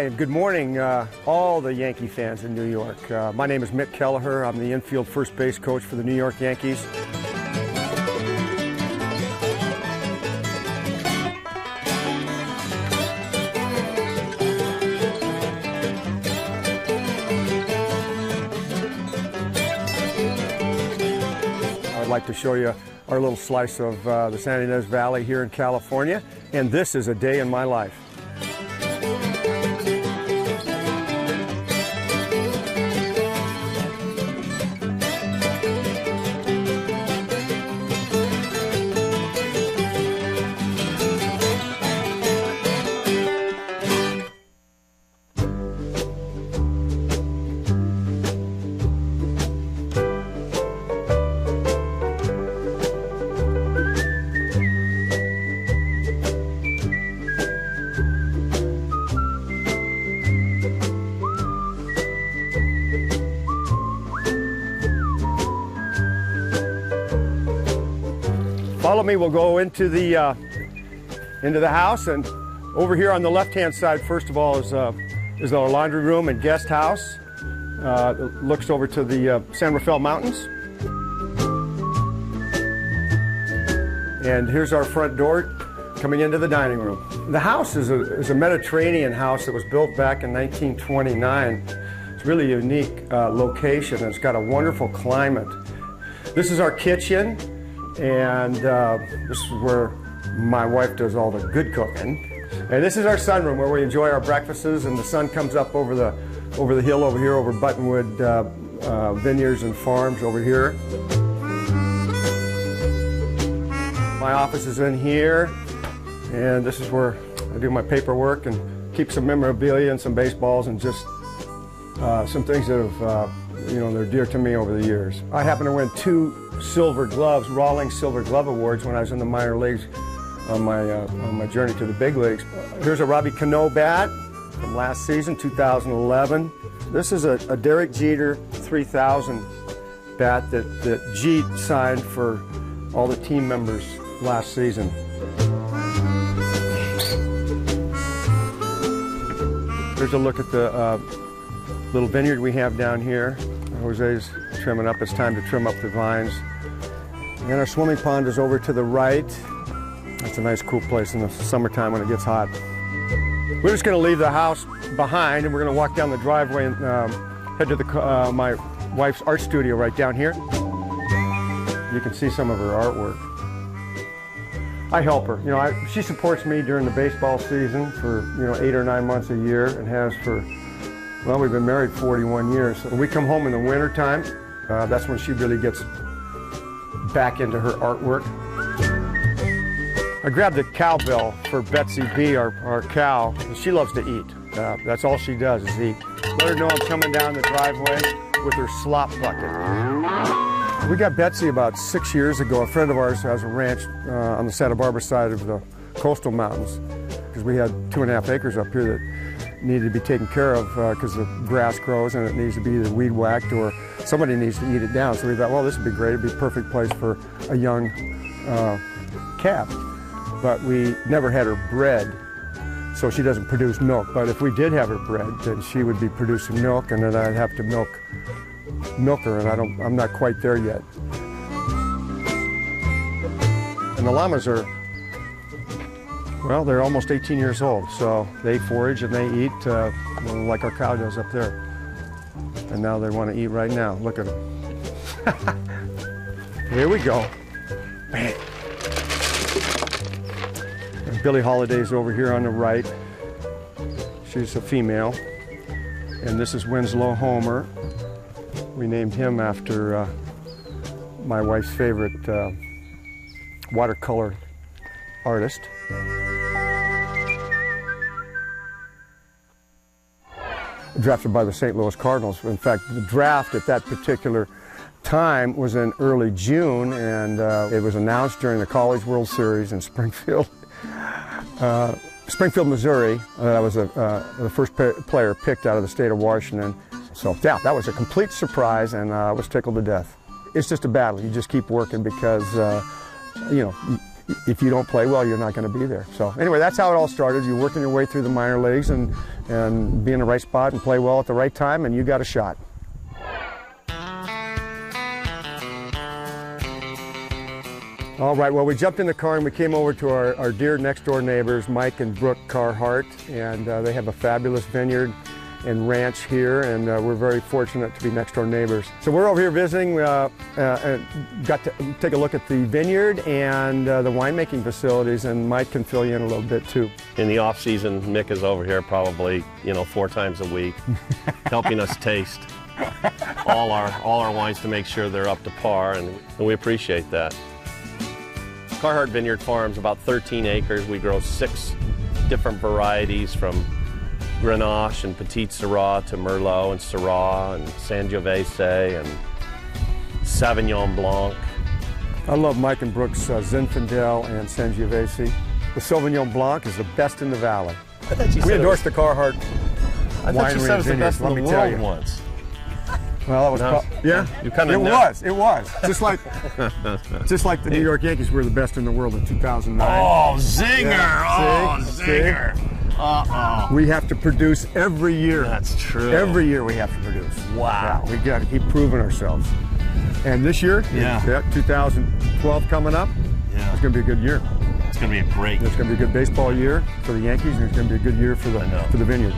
Hi, and good morning, all the Yankee fans in New York. My name is Mick Kelleher. I'm the infield first base coach for the New York Yankees. I'd like to show you our little slice of the San Ynez Valley here in California, and this is a day in my life. Follow me, we'll go into the house, and over here on the left-hand side, first of all, is our laundry room and guest house. It looks over to the San Rafael Mountains. And here's our front door coming into the dining room. The house is a Mediterranean house that was built back in 1929. It's really a unique location. It's got a wonderful climate. This is our kitchen. And this is where my wife does all the good cooking. And this is our sunroom where we enjoy our breakfasts, and the sun comes up over the hill over here, over Buttonwood vineyards and farms over here. My office is in here, and this is where I do my paperwork and keep some memorabilia and some baseballs and just some things that have they're dear to me over the years. I happen to win 2 silver gloves, Rawlings Silver Glove Awards when I was in the minor leagues on my journey to the big leagues. Here's a Robbie Cano bat from last season, 2011. This is a Derek Jeter 3000 bat that Jeet signed for all the team members last season. Here's a look at the little vineyard we have down here. Jose's trimming up. It's time to trim up the vines. And our swimming pond is over to the right. That's a nice cool place in the summertime when it gets hot. We're just going to leave the house behind, and we're going to walk down the driveway and head to my wife's art studio right down here. You can see some of her artwork. I help her. She supports me during the baseball season for 8 or 9 months a year, and has for, well, we've been married 41 years. So when we come home in the winter time, that's when she really gets back into her artwork. I grabbed the cowbell for Betsy B, our cow. She loves to eat. That's all she does is eat. Let her know I'm coming down the driveway with her slop bucket. We got Betsy about 6 years ago. A friend of ours has a ranch on the Santa Barbara side of the coastal mountains, because we had 2.5 acres up here that needed to be taken care of because the grass grows and it needs to be either weed whacked or somebody needs to eat it down. So we thought, well, this would be great. It'd be a perfect place for a young calf. But we never had her bred, so she doesn't produce milk. But if we did have her bred, then she would be producing milk, and then I'd have to milk her, and I'm not quite there yet. And the llamas are, well, they're almost 18 years old, so they forage and they eat like our cow does up there. And now they want to eat right now. Look at them. Here we go. Man. And Billie Holiday's over here on the right. She's a female. And this is Winslow Homer. We named him after my wife's favorite watercolor artist. Drafted by the St. Louis Cardinals. In fact, the draft at that particular time was in early June, and it was announced during the College World Series in Springfield, Missouri. I was the first player picked out of the state of Washington. So yeah, that was a complete surprise, and I was tickled to death. It's just a battle. You just keep working because, you if you don't play well, you're not going to be there. So anyway, that's how it all started. You're working your way through the minor leagues and be in the right spot and play well at the right time, and you got a shot. All right, well, we jumped in the car and we came over to our dear next-door neighbors, Mike and Brooke Carhart, and they have a fabulous vineyard and ranch here, and we're very fortunate to be next-door neighbors. So we're over here visiting, and got to take a look at the vineyard and the winemaking facilities, and Mike can fill you in a little bit too. In the off-season, Mick is over here probably, 4 times a week, helping us taste all our wines to make sure they're up to par, and we appreciate that. Carhart Vineyard Farm's about 13 acres. We grow 6 different varieties, from Grenache and Petit Syrah to Merlot and Syrah and Sangiovese and Sauvignon Blanc. I love Mike and Brooks' Zinfandel and Sangiovese. The Sauvignon Blanc is the best in the valley. We endorse the Carhart I thought you said it was the best in the world you. once. Well, that was yeah. You kind of It was. Just like the New York Yankees were the best in the world in 2009. Oh, zinger! Yeah. Zinger! We have to produce every year. That's true. Every year we have to produce. Wow. Yeah, we got to keep proving ourselves. And this year, 2012 coming up, it's going to be a good year. It's going to be a great. It's going to be a good baseball year for the Yankees, and it's going to be a good year for the vineyard.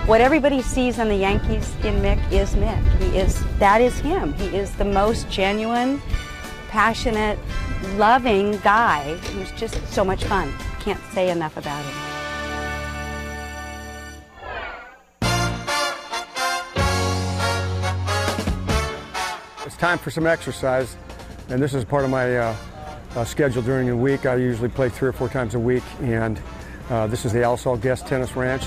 What everybody sees in the Yankees in Mick is Mick. That is him. He is the most genuine, passionate, loving guy who's just so much fun. Can't say enough about him. It's time for some exercise, and this is part of my schedule during the week. I usually play 3 or 4 times a week, and this is the Alisal Guest Tennis Ranch.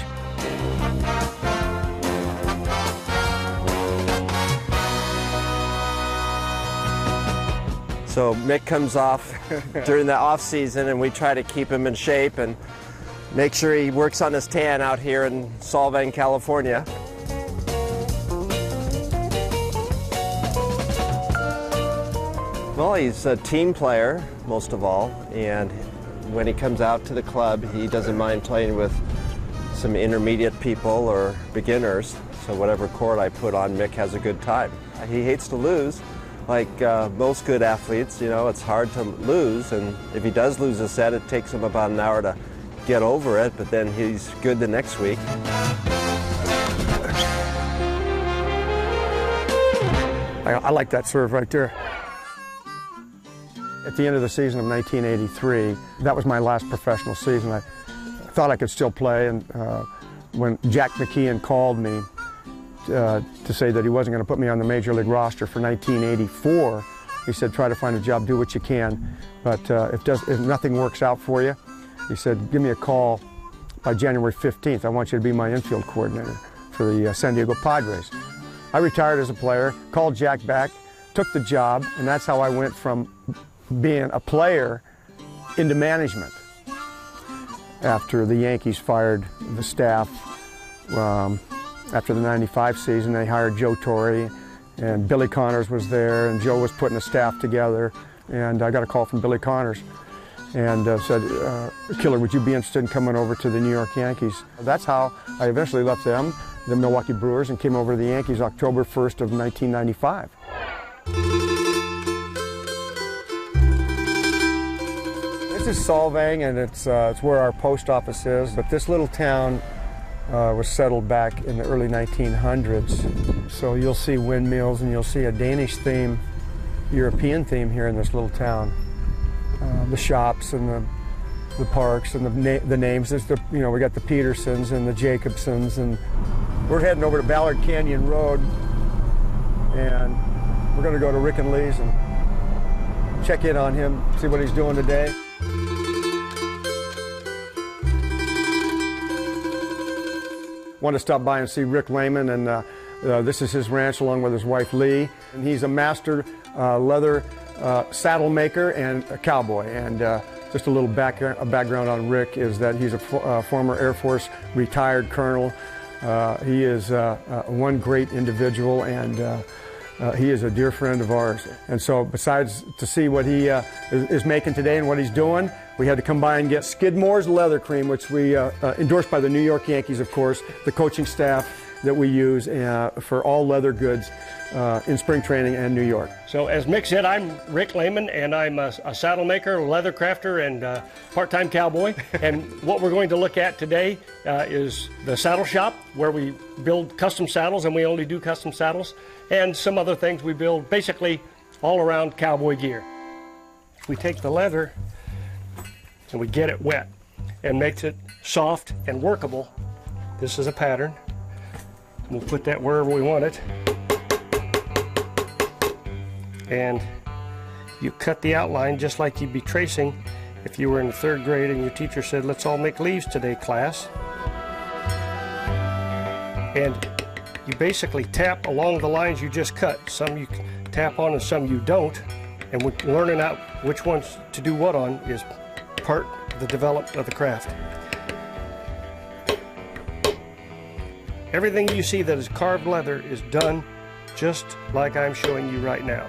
So Mick comes off during the off season, and we try to keep him in shape and make sure he works on his tan out here in Solvang, California. Well, he's a team player, most of all, and when he comes out to the club, he doesn't mind playing with some intermediate people or beginners, so whatever court I put on, Mick has a good time. He hates to lose. Like most good athletes, it's hard to lose, and if he does lose a set, it takes him about an hour to get over it, but then he's good the next week. I like that serve right there. At the end of the season of 1983, that was my last professional season. I thought I could still play, and when Jack McKeon called me to say that he wasn't going to put me on the Major League roster for 1984, he said, try to find a job, do what you can, but if nothing works out for you, he said, give me a call by January 15th. I want you to be my infield coordinator for the San Diego Padres. I retired as a player, called Jack back, took the job, and that's how I went from being a player into management. After the Yankees fired the staff, after the '95 season, they hired Joe Torre, and Billy Connors was there, and Joe was putting a staff together, and I got a call from Billy Connors and said, Killer, would you be interested in coming over to the New York Yankees? That's how I eventually left them, the Milwaukee Brewers, and came over to the Yankees October 1st of 1995. This is Solvang, and it's where our post office is, but this little town was settled back in the early 1900s. So you'll see windmills, and you'll see a Danish theme, European theme here in this little town. The shops and the parks and the names. There's we got the Petersons and the Jacobsons, and we're heading over to Ballard Canyon Road, and we're going to go to Rick and Lee's and check in on him, see what he's doing today. Want to stop by and see Rick Lehman, and this is his ranch along with his wife Lee. And he's a master leather saddle maker and a cowboy. And just a little background on Rick is that he's a former Air Force retired colonel. He is one great individual, and He is a dear friend of ours. And so besides to see what he is making today and what he's doing, we had to come by and get Skidmore's Leather Cream, which we endorsed by the New York Yankees, of course, the coaching staff that we use for all leather goods in spring training and New York. So as Mick said, I'm Rick Lehman, and I'm a saddle maker, leather crafter, and part-time cowboy. And what we're going to look at today is the saddle shop, where we build custom saddles, and we only do custom saddles, and some other things we build, basically all around cowboy gear. We take the leather and we get it wet and makes it soft and workable. This is a pattern. We'll put that wherever we want it. And you cut the outline just like you'd be tracing if you were in the 3rd grade and your teacher said, "Let's all make leaves today, class." And you basically tap along the lines you just cut. Some you tap on and some you don't. And learning out which ones to do what on is part of the development of the craft. Everything you see that is carved leather is done just like I'm showing you right now.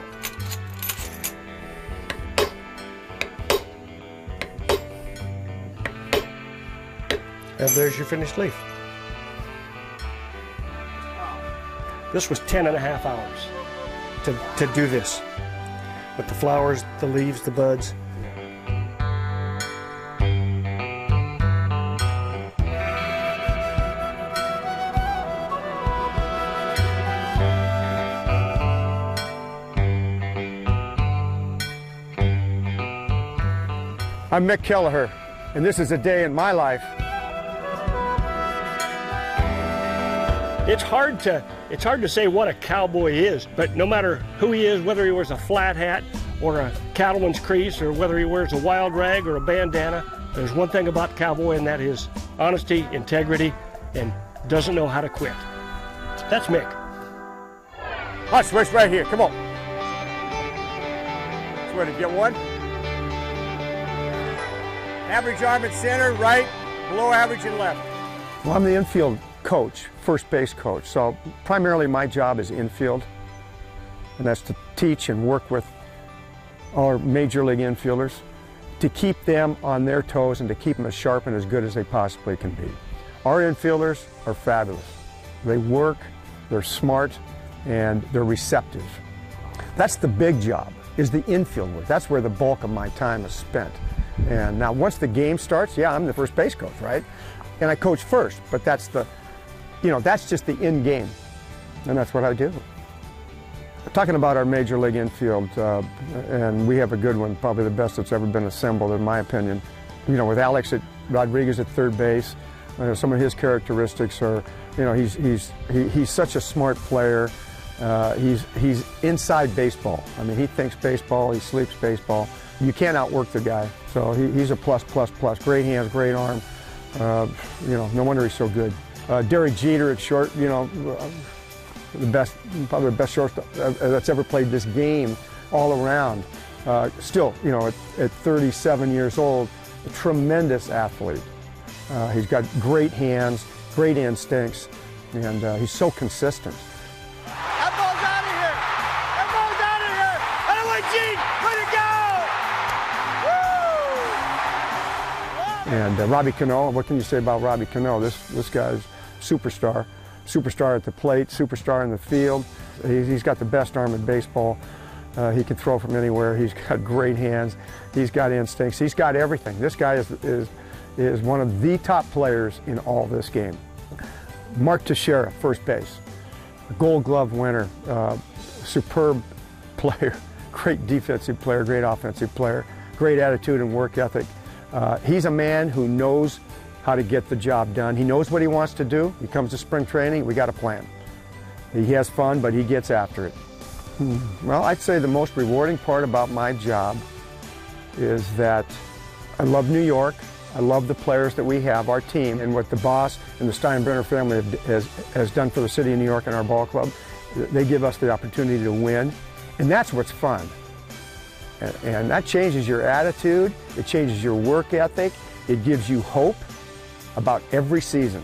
And there's your finished leaf. This was 10.5 hours to do this, with the flowers, the leaves, the buds. I'm Mick Kelleher, and this is a day in my life. It's hard to say what a cowboy is, but no matter who he is, whether he wears a flat hat or a cattleman's crease, or whether he wears a wild rag or a bandana, there's one thing about cowboy, and that is honesty, integrity, and doesn't know how to quit. That's Mick. Let's switch right here, come on. Swear to get one. Average arm at center, right, below average and left. Well, I'm the infield coach, first base coach, so primarily my job is infield, and that's to teach and work with our major league infielders to keep them on their toes and to keep them as sharp and as good as they possibly can be. Our infielders are fabulous. They work, they're smart, and they're receptive. That's the big job, is the infield work. That's where the bulk of my time is spent. And now once the game starts, yeah, I'm the first base coach, right? And I coach first, but that's just the end game. And that's what I do. Talking about our major league infield, and we have a good one, probably the best that's ever been assembled in my opinion. You know, with Alex Rodriguez at third base, some of his characteristics are, you know, he's such a smart player. He's inside baseball. I mean, he thinks baseball, he sleeps baseball. You can't outwork the guy. So he's a plus. Great hands, great arm. You know, no wonder he's so good. Derek Jeter at short, you know, probably the best shortstop that's ever played this game all around. Still, you know, at 37 years old, a tremendous athlete. He's got great hands, great instincts, and he's so consistent. That ball's out of here! That ball's out of here! And away, Gene! Way to go! And Robbie Cano, what can you say about Robbie Cano? This guy's superstar. Superstar at the plate, superstar in the field. He's got the best arm in baseball. He can throw from anywhere. He's got great hands. He's got instincts. He's got everything. This guy is one of the top players in all this game. Mark Teixeira, first base. Gold Glove winner, superb player, great defensive player, great offensive player, great attitude and work ethic. He's a man who knows how to get the job done. He knows what he wants to do. He comes to spring training, we got a plan. He has fun, but he gets after it. Well, I'd say the most rewarding part about my job is that I love New York. I love the players that we have, our team, and what the boss and the Steinbrenner family has done for the city of New York and our ball club. They give us the opportunity to win, and that's what's fun. And that changes your attitude, it changes your work ethic, it gives you hope about every season.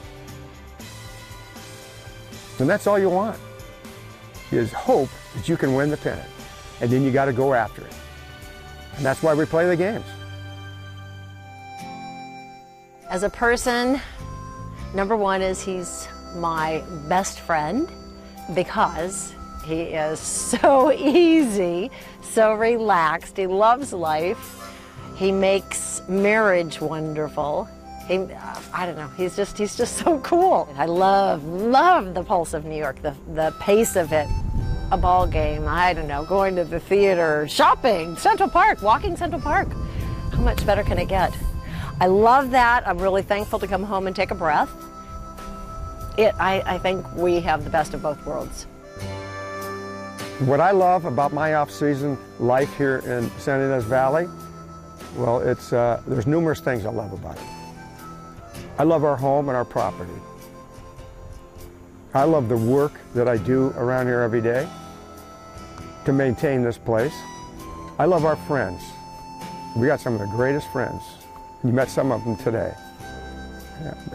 And that's all you want. is hope that you can win the pennant. And then you got to go after it. And that's why we play the games. As a person, number one is he's my best friend because he is so easy, so relaxed. He loves life. He makes marriage wonderful. I don't know, he's just so cool. I love the pulse of New York, the pace of it. A ball game, I don't know, going to the theater, shopping, Central Park, walking Central Park. How much better can it get? I love that. I'm really thankful to come home and take a breath. I think we have the best of both worlds. What I love about my off-season life here in San Ynez Valley, well, there's numerous things I love about it. I love our home and our property. I love the work that I do around here every day to maintain this place. I love our friends. We got some of the greatest friends. You met some of them today. And,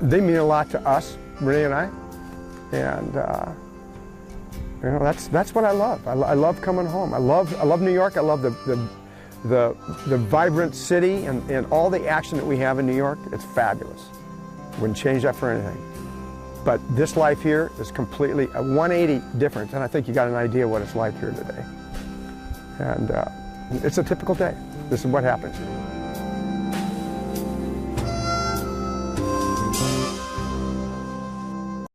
they mean a lot to us, Renee and I. And you know, that's what I love. I love coming home. I love New York. I love the vibrant city and all the action that we have in New York. It's fabulous. Wouldn't change that for anything. But this life here is completely a 180 difference, and I think you got an idea what it's like here today. And it's a typical day. This is what happens here.